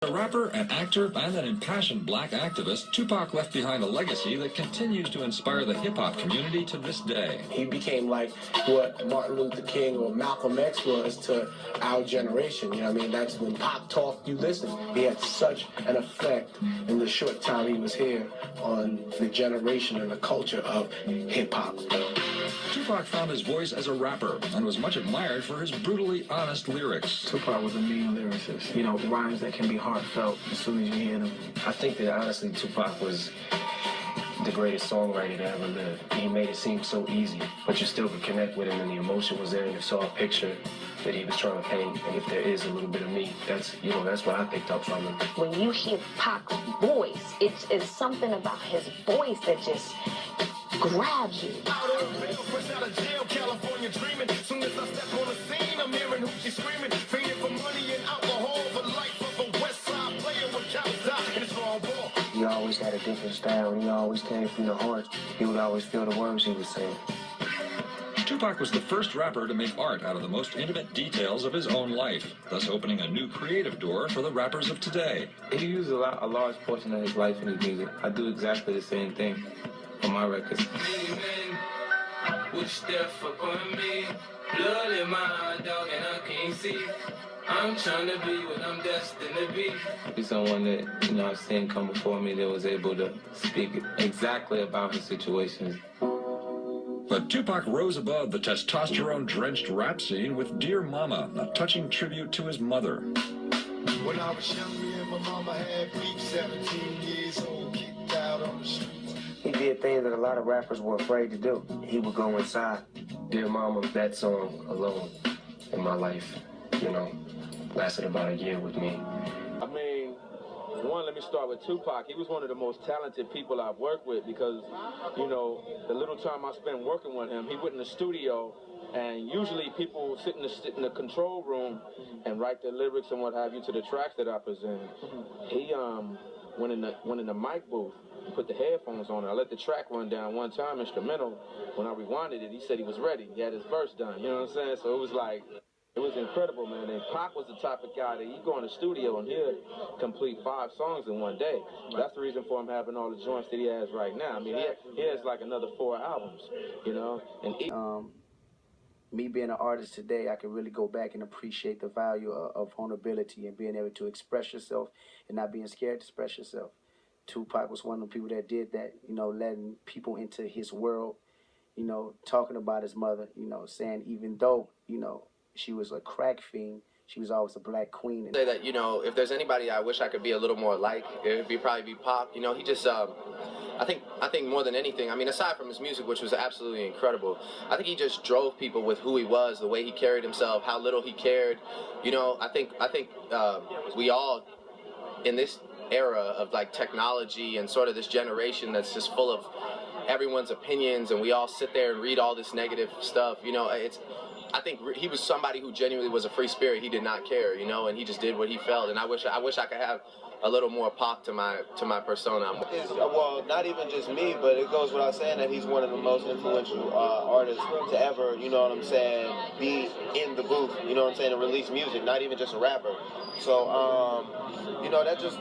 A rapper, an actor, and an impassioned black activist, Tupac left behind a legacy that continues to inspire the hip-hop community to this day. He became like what Martin Luther King or Malcolm X was to our generation. You know what I mean? That's when Pop talked, you listen. He had such an effect in the short time he was here on the generation and the culture of hip-hop. Tupac found his voice as a rapper and was much admired for his brutally honest lyrics. Tupac was a mean lyricist. You know, rhymes that can be heartfelt as soon as you hear them. I think that honestly Tupac was the greatest songwriter that ever lived. He made it seem so easy, but you still could connect with him and the emotion was there and you saw a picture that he was trying to paint. And if there is a little bit of me, that's what I picked up from him. When you hear Pac's voice, it's something about his voice that just grabs you. He always had a different style, and he always came from the heart. He would always feel the words he was saying. Tupac was the first rapper to make art out of the most intimate details of his own life, thus opening a new creative door for the rappers of today. He used a large portion of his life in his music. I do exactly the same thing on my records. I'm trying to be what I'm destined to be. He's someone that, I've seen come before me that was able to speak exactly about his situations. But Tupac rose above the testosterone-drenched rap scene with Dear Mama, a touching tribute to his mother. When I was young, me and my mama had beef, 17 years old, kicked out on the streets. He did things that a lot of rappers were afraid to do. He would go inside. Dear Mama, that song alone in my life, lasted about a year with me. I mean, one, let me start with Tupac. He was one of the most talented people I've worked with because, the little time I spent working with him, he went in the studio, and usually people sit in the control room and write their lyrics and what have you to the tracks that I present. He went in the mic booth, put the headphones on, and I let the track run down one time, instrumental. When I rewinded it, he said he was ready. He had his verse done, you know what I'm saying? So it was like, it was incredible, man. And Pac was the type of guy that you go in the studio and he'll complete 5 songs in one day. That's the reason for him having all the joints that he has right now. I mean, he has like another 4 albums, And me being an artist today, I can really go back and appreciate the value of vulnerability and being able to express yourself and not being scared to express yourself. Tupac was one of the people that did that, letting people into his world, talking about his mother, saying even though, she was a crack fiend, she was always a black queen. Say that, if there's anybody I wish I could be a little more like, it would probably be Pop. He just, I think more than anything, aside from his music, which was absolutely incredible, I think he just drove people with who he was, the way he carried himself, how little he cared. I think we all, in this era of like technology and sort of this generation that's just full of everyone's opinions, and we all sit there and read all this negative stuff, I think he was somebody who genuinely was a free spirit. He did not care, and he just did what he felt. And I wish I could have a little more Pop to my persona. Well, not even just me, but it goes without saying that he's one of the most influential artists to ever, be in the booth, and release music, not even just a rapper. So, that just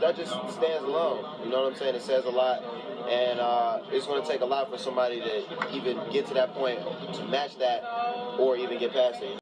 stands alone. It says a lot. And it's going to take a lot for somebody to even get to that point to match that or even get past it.